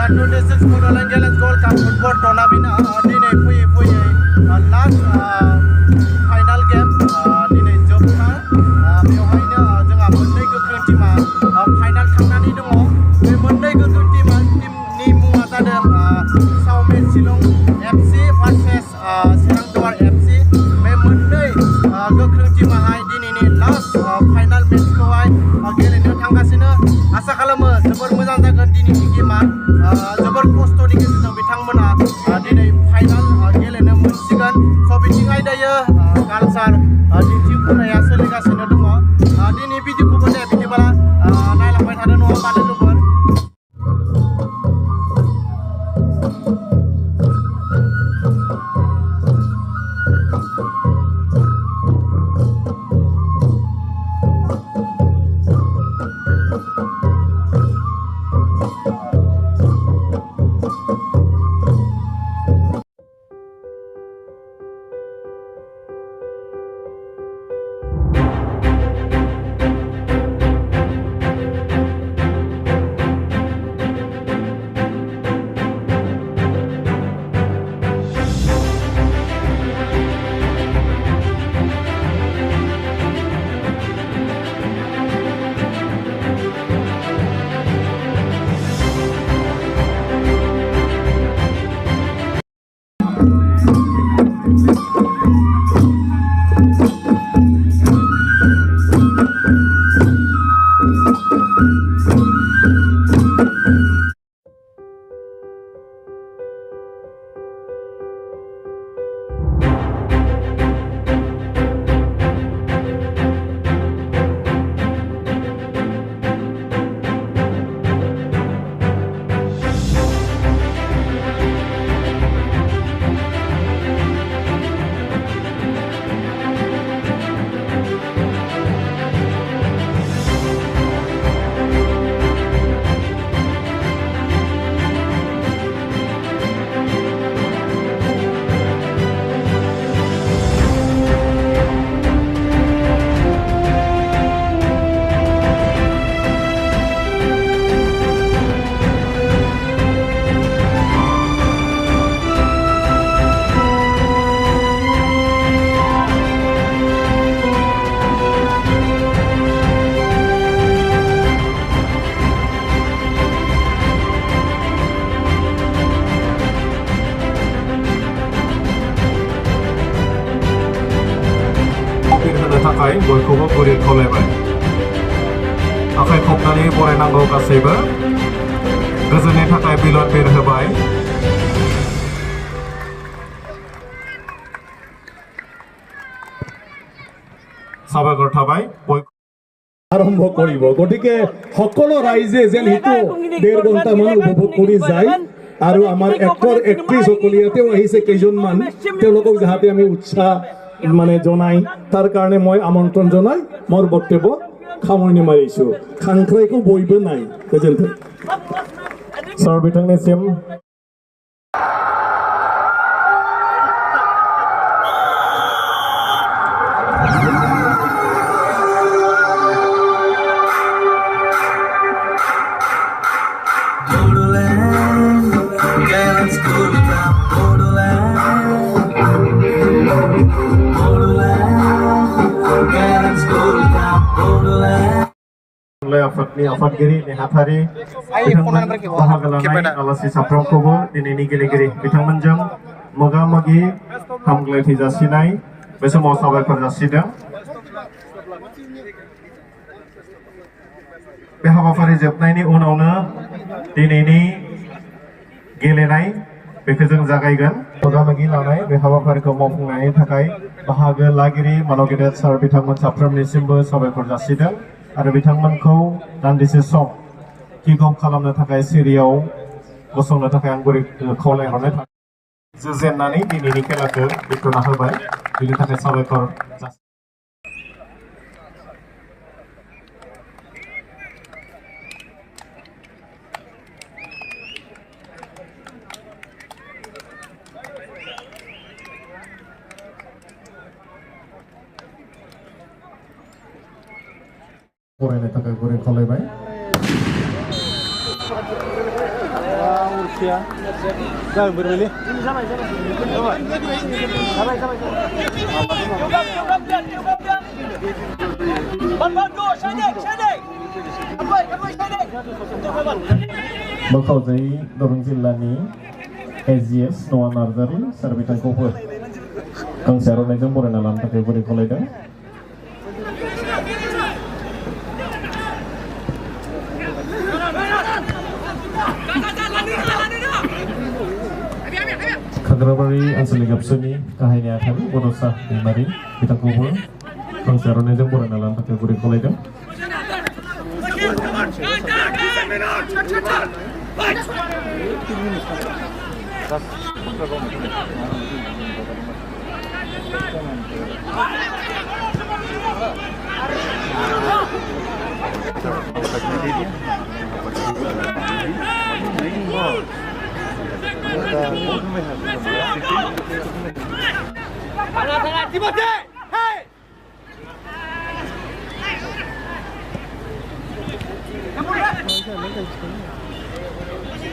26 Boroland Challenge Gold Cup Football Tournament दिनै फैयै last final game दिनै जोबथा बेवहायनो जोंहा मोननै गोख्रों टीमा फाइनाल थांनानै दङ बे मोननै गोख्रों टीमनि मुङा जादों साउमेन शिलं FC भार्सेस चिरां दुवार FC बे मोननै गोख्रों टीमाहाय दिनैनि लास्ट फाइनाल मेचखौहाय गेलेनो थांगासिनो आसा खालामो जोबोर मोजां जागोन दिनैनि गेमा जोबोर खस्थ'नि गेजेरजों बिथांमोना दिनै फाइनाल गेलेनो मोनसिगोन स' बिथिं आयदायै कालचार दिन्थिफुंनाया सोलिगासिनो दङ दिनै भिडिअखौबो दे बिदिब्ला नायलांबाय थादो नङा होमबा लोगोफोर थाखाय बयखौबो गुरै खावलायबाय आखाइ खबनानै बरायनांगौ गासैबो गोजोननि थाखाय बिलद बिर होबाय साबायखर थाबाय আৰম্ভ কৰিব গতিকে সকলো ৰাইজে যেন হিটো 1.5 ঘণ্টা মান উপভোগ কৰি যায় আৰু আমাৰ এক্টৰ এক্ট্ৰেছ সকলিয়াতেও আহিছে কেইজনমান তেওঁলোকক যাতে আমি উৎসাহ মানে জনাই তাৰ কাৰণে মই আমন্ত্ৰণ জনাই মোৰ বক্তব্য সামৰণি মাৰিছো খাংখ্ৰাইকো বইবো নাই গোজोन्थों सार बिथांनिसिम आफादनि आफादगिरि नेहाथारि बाहागो लानाय आलासि साफ्रोमखौबो दिनैनि गेलेगिरि बिथांमोनजों मोगा मोगि हामग्लायथि जासिनाय बे समाव साबायखर जासिदों बे हाबाफारि जोबनायनि उनावनो दिनैनि गेलेनाय बेखौ जों जागायगोन मोगा मोगि लानाय बे हाबाफारिखौ मावफुंनायनि थाखाय बाहागो लागिरि मानगेदेर सार बिथांमोन साफ्रोमनिसिमबो साबायखर जासिदों आरो बिथांमोनखौ दान्दिसे सम किक अफ खालामनो थाखाय सिरियाव गसंनो थाखाय आं गुरै खावलायहरनाय थाबाय जुजेननानै दिनैनि खेलाखौ बेखेवना होबाय बेनि थाखाय साबायखर फरायनो थाखाय गुरै खावलायबाय ya. Jangan bermilih. Bakhauzai Dorong Jillani AGS Noah Narzari Sarbitan Kopur Kang Saronajang Murana Lam Takai Buri Kolaidang Kagrabari Anseli Gapsuni Kahanya Kami Bodosa Mari Kita Kopur Kang Saronajang Murana Lam Takai Buri Kolaidang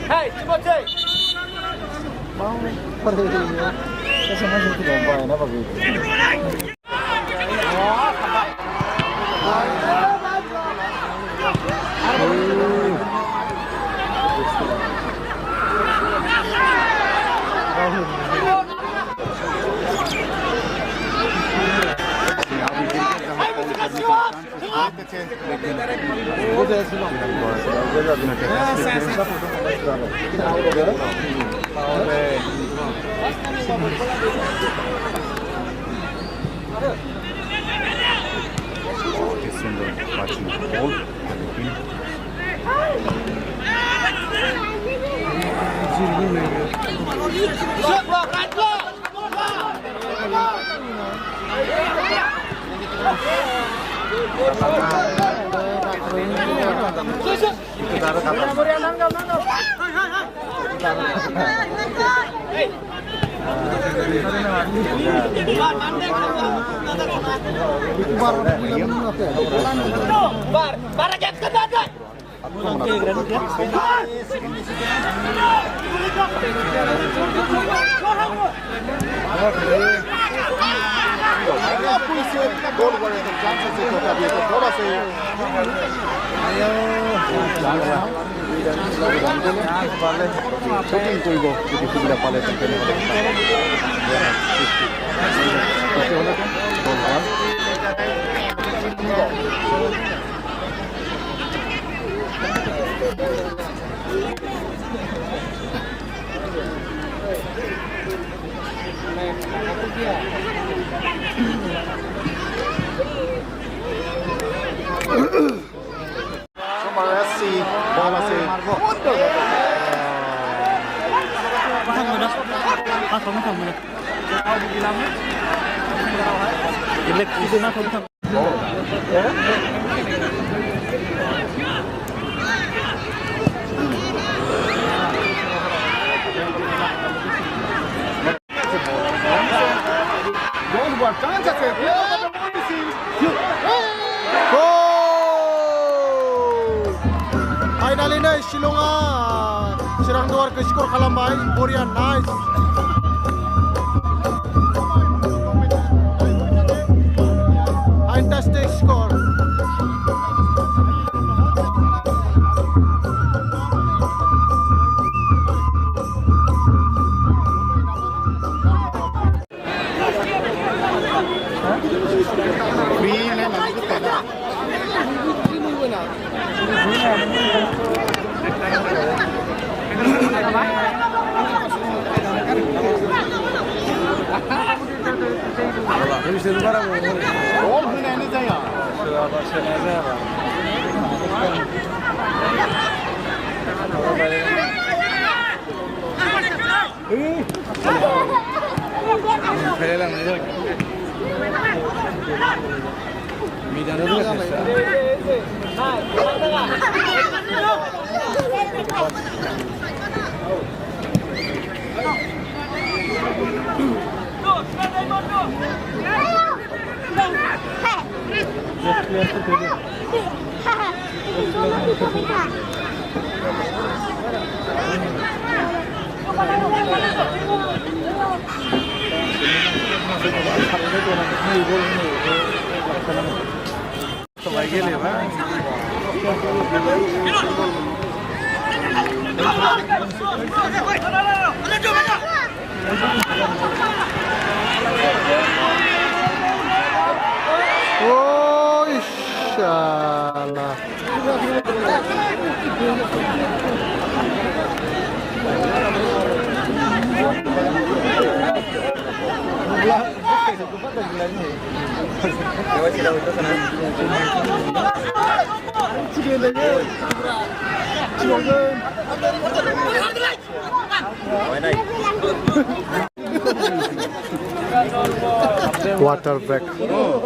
Hey, Timothy! Mau pergi ya. Saya masih tidak bayar apa gitu. Finally na Shillonga sirang duar ke skor kalambai Korea nice. Fantastic score. Oh, inshallah. Water break. Oh.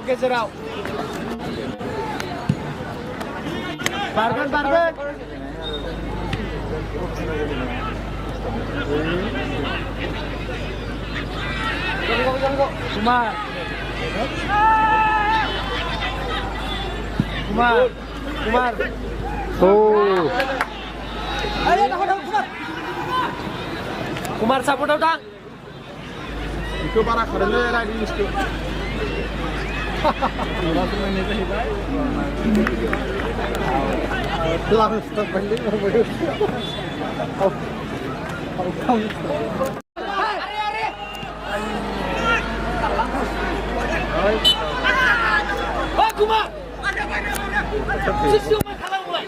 Get it out. Barben. Kumar. Oh. Kumar support out. Itu para karena era di situ. Lalu stop balik baru. Oh, Kumar. Sisiu mah kalah mulai.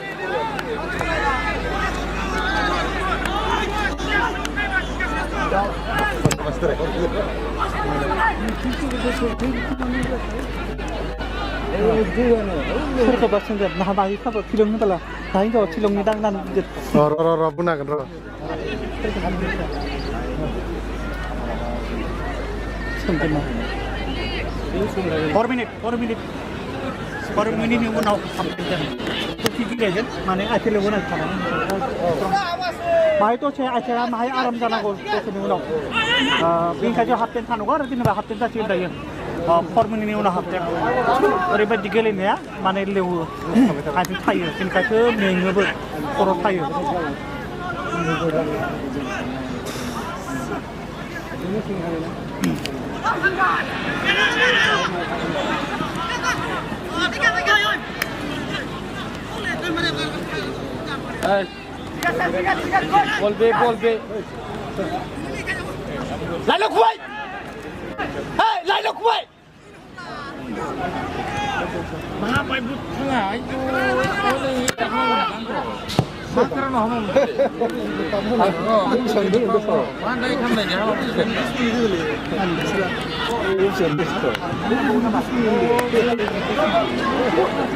Surga basing deh, nah bagi apa filmnya pala, nah ini kalau film ngidang dan jet. Ro puna kan ro. Sempurna. 4 minute yang mau तो ठीक है माने आखिर लोगों ने खाना माही तो छे आखिर माही आराम जाना को तो सुनी उनाव बिनका जो हाफ्टेन थानुगा आरो दिनबा हाफ्टेन जासिगोन दायो 4 मिनिटनि उनाव हाफ्टेन ओरैबायदि गेलेनाया माने लेवो आथिं थायो बिनखायसो मेङोबो खर' थायो Ball B. Lalu kuat. Hey, lalu kuat. Mengapa ibu tengah itu oleh Sakran Muhammad. Pandai kandai jawab.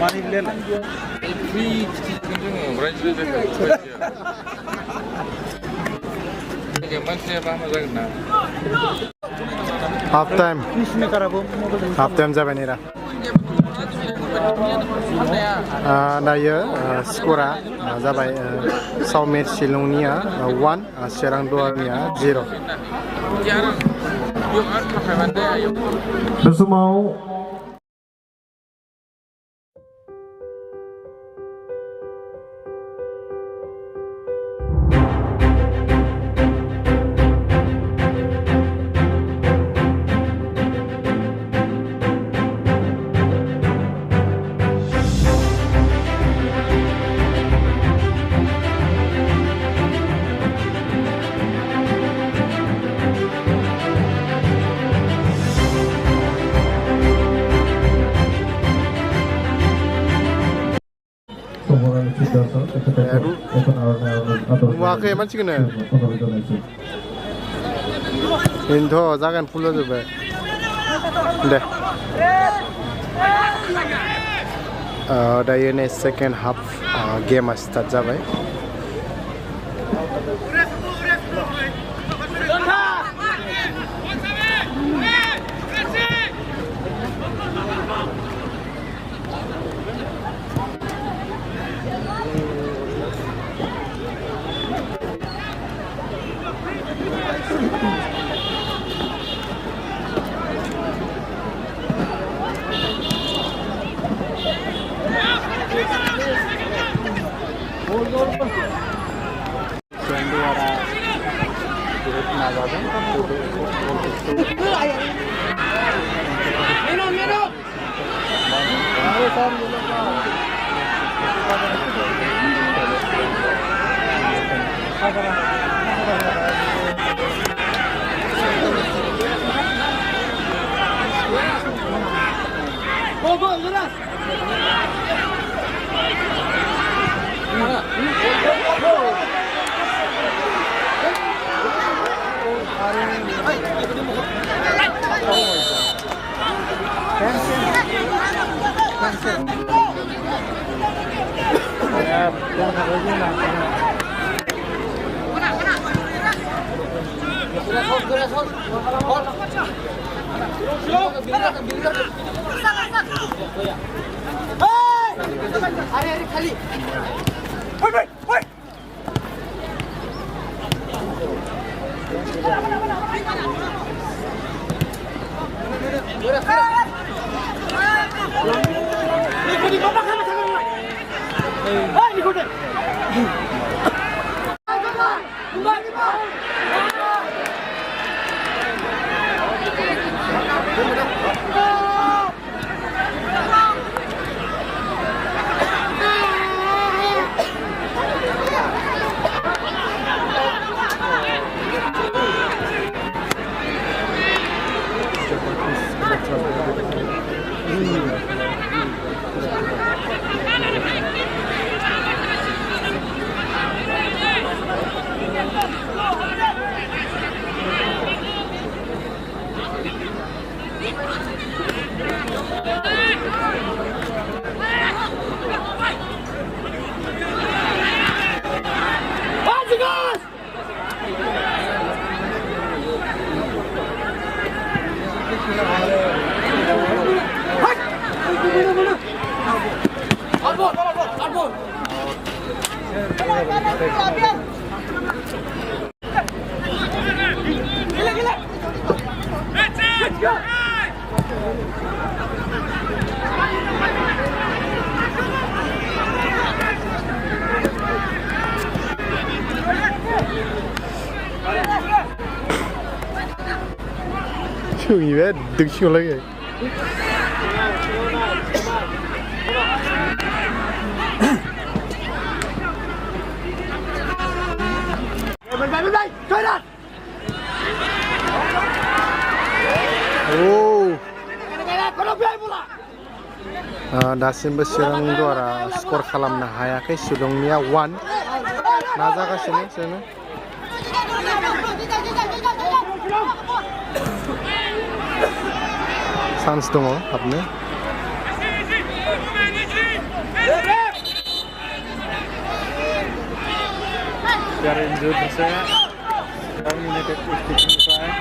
Mari lihat. free kan जोङो रायज्लाय जायगा बायदिया मानसिया बाहा जागोन ना हाफ टाइम पिसमेकाराबो मबाइल हाफ टाइम जाबाय नेरा दायो स्करा जाबाय सावमेट शिलंनिया 1 चिरां दुवारनिया 0 बे समाव नुवाखै मानसिखौनो बेनोथ' जागान फुल जाजोब्बाय दे दायो नै सेकेन्ड हाफ गेमा स्टार्ट जाबाय Trường gì bé đứng chiều lấy kìa दासिमबो चिरां द्वारा स्कर खालामनो हायाखै शिलंनिया 1 नाजागासिनो जोङो चान्स दङ हाबनो player injured saya. Dan United States saya.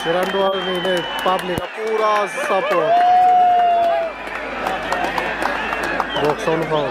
Sirandwar ini public पूरा support. Box on foul.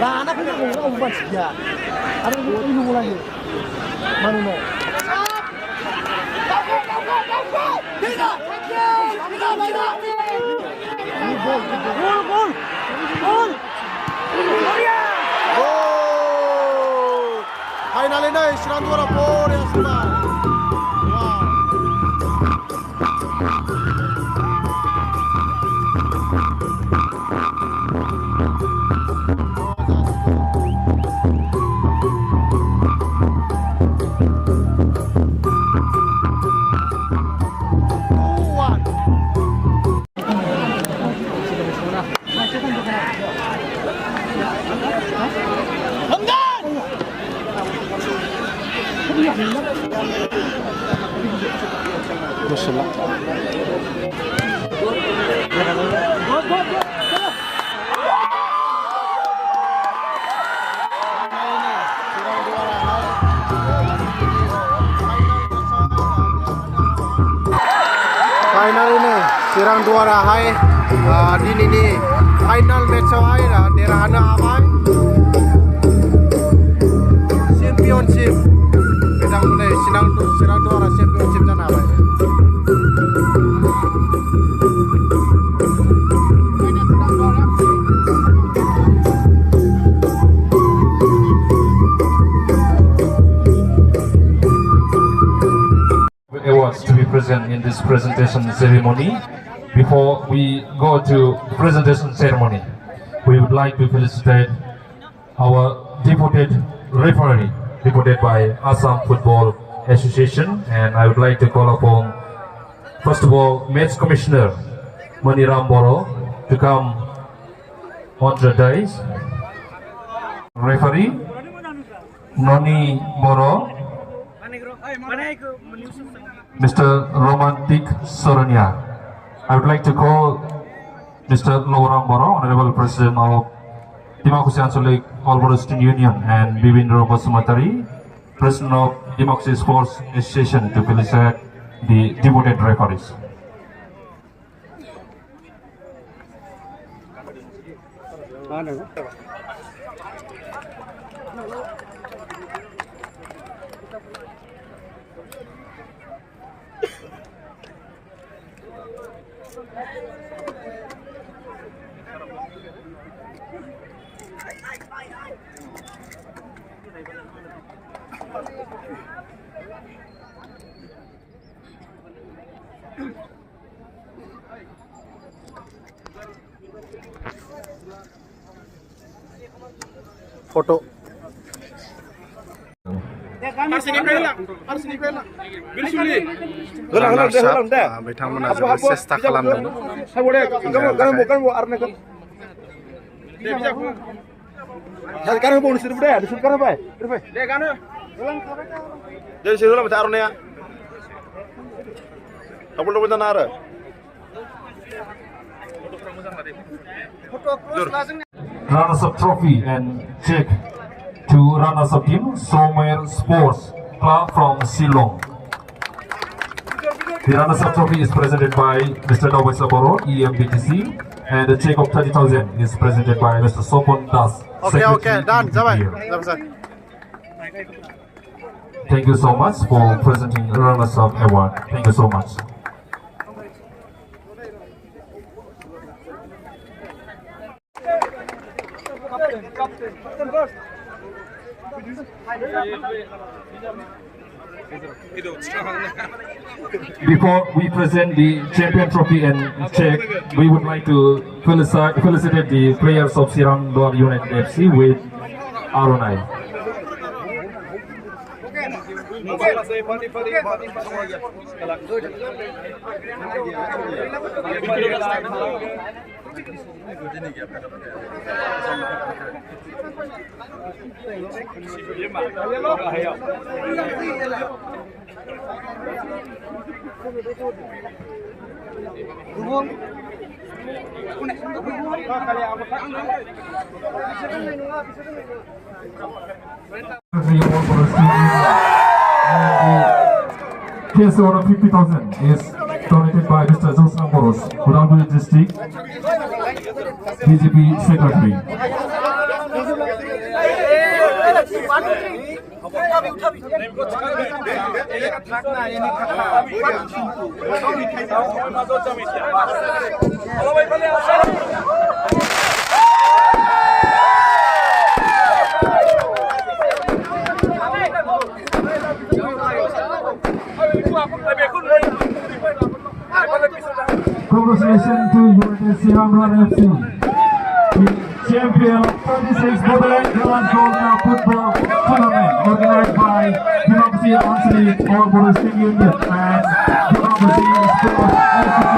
Nah, anak ini mau umpan sekian. Ada yang ini lagi. Mana mau? Gol! Final ini Sirandwara por yang semua. Final ini Sirandwara hai ini final match hai derana amai championship bedang mulai Sirandwara championship jana amai. Awards to be present in this presentation ceremony. Before we go to presentation ceremony, we would like to felicitate our deputed referee, deputed by Assam Football Association, and I would like to call upon, first of all, match commissioner Maniram Boro to come on the dais. Referee Noni Boro, Mr. Romantik Soronia. I would like to call Mr. Lorang Boro, Honorable President of Democracy Ansolik All Student Union, and Bibindra Basumatari, President of Democracy Sports Association, to felicitate the devoted referees. Foto. बिथांमोना जोबोद सेस्था खालामदों runners-up trophy and check to runners-up team Somer Sports Club from Shillong. The runners-up trophy is presented by Mr. Dawai Saboro, EMBTC, and the check of 30,000 is presented by Mr. Sopon Das. Okay, Secretary done. Jabai. here. Thank you so much for presenting runners-up award. Thank you so much. Before we present the champion trophy and check, we would like to felicitate the players of Sirang Dor United FC with Arunai. Case order 50,000 is donated by Mr. Joseph Boros, Udangduri District, BJP Secretary. Congratulations to United Sirang FC, the champion of 36 Bodoland Grand Golden Football Tournament organized by Democracy Council or Bodo State Union and Democracy Sports